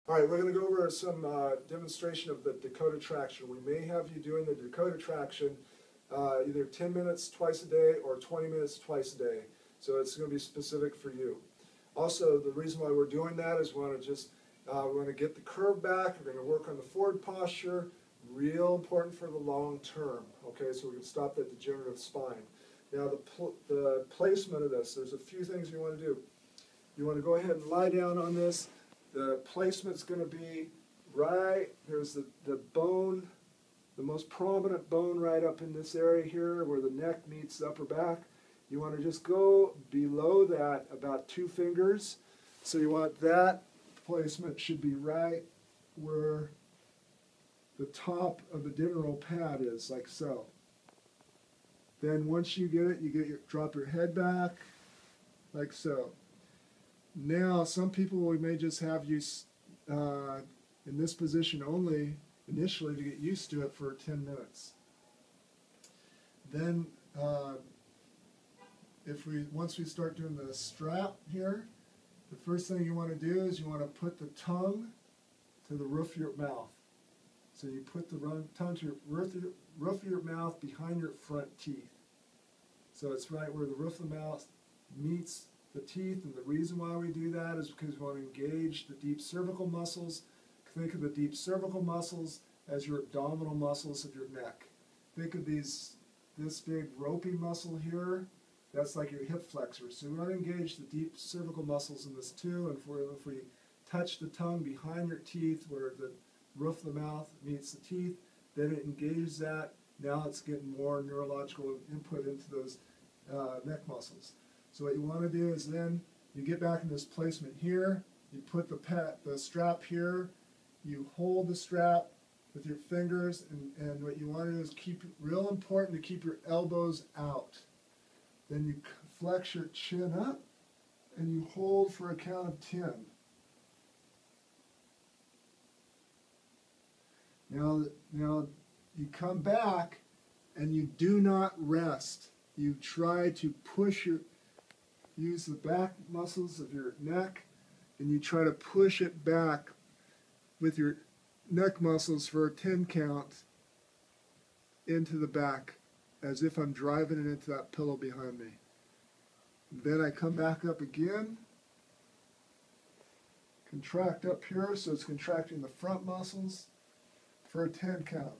All right, we're going to go over some demonstration of the dakota traction. We may have you doing the dakota traction either 10 minutes twice a day or 20 minutes twice a day. So it's going to be specific for you. Also, the reason why we're doing that is we want to get the curve back. We're going to work on the forward posture. Real important for the long term. Okay, so we can stop that degenerative spine. Now the placement of this, there's a few things you want to do. You want to go ahead and lie down on this. The placement's going to be right, there's the bone, the most prominent bone right up in this area here where the neck meets the upper back. You want to just go below that about 2 fingers. So you want that placement should be right where the top of the dinner roll pad is, like so. Then once you get it, drop your head back, like so. Now, some people, we may just have you in this position only initially to get used to it for 10 minutes. Then, once we start doing the strap here, the first thing you want to do is you want to put the tongue to the roof of your mouth. So you put the tongue to the roof of your mouth behind your front teeth. So it's right where the roof of the mouth meets the teeth, and the reason why we do that is because we want to engage the deep cervical muscles. Think of the deep cervical muscles as your abdominal muscles of your neck. Think of this big ropey muscle here, that's like your hip flexor. So we want to engage the deep cervical muscles in this too, and if we touch the tongue behind your teeth where the roof of the mouth meets the teeth, then it engages that. Now it's getting more neurological input into those neck muscles. So what you want to do is then you get back in this placement here, you put the strap here, you hold the strap with your fingers, and what you want to do is real important to keep your elbows out. Then you flex your chin up and you hold for a count of 10. Now you come back and you do not rest. You try to use the back muscles of your neck, and you try to push it back with your neck muscles for a 10 count into the back, as if I'm driving it into that pillow behind me. Then I come back up again, contract up here, so it's contracting the front muscles for a 10 count.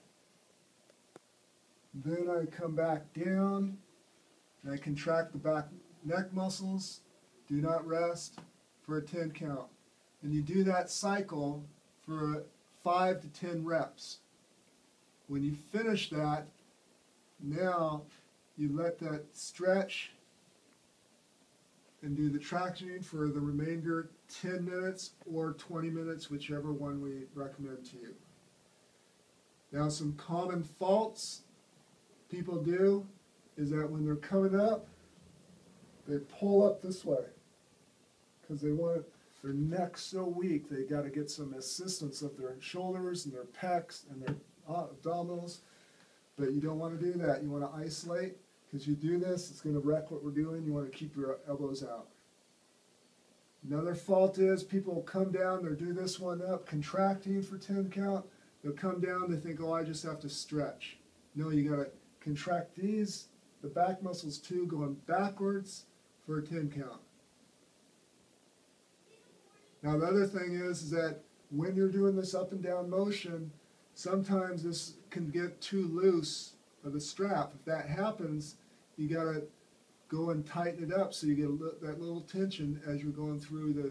Then I come back down, and I contract the back neck muscles, do not rest, for a 10 count. And you do that cycle for 5 to 10 reps. When you finish that, now you let that stretch and do the traction for the remainder 10 minutes or 20 minutes, whichever one we recommend to you. Now, some common faults people do is that when they're coming up, they pull up this way because their neck's so weak, they got to get some assistance of their shoulders and their pecs and their abdominals. But you don't want to do that. You want to isolate, because you do this, it's going to wreck what we're doing. You want to keep your elbows out. Another fault is people will come down, they'll do this one up, contracting for 10 count. They'll come down, they think, oh, I just have to stretch. No, you got to contract the back muscles too, going backwards for a 10 count. Now the other thing is that when you're doing this up and down motion, sometimes this can get too loose of the strap. If that happens, you got to go and tighten it up so you get that little tension as you're going through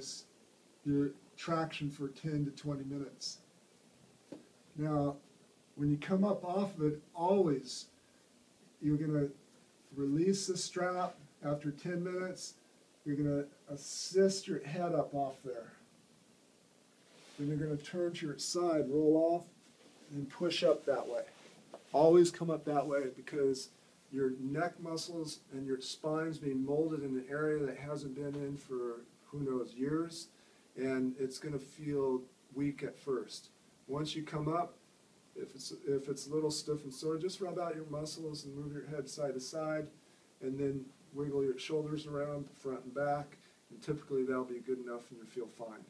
your traction for 10 to 20 minutes. Now, when you come up off of it, always you're going to release the strap after 10 minutes. You're going to assist your head up off there. Then you're going to turn to your side, roll off, and push up that way. Always come up that way, because your neck muscles and your spine's being molded in an area that hasn't been in for who knows years, and it's going to feel weak at first. Once you come up, if it's a little stiff and sore, just rub out your muscles and move your head side to side, and then wiggle your shoulders around front and back, and typically that'll be good enough and you'll feel fine.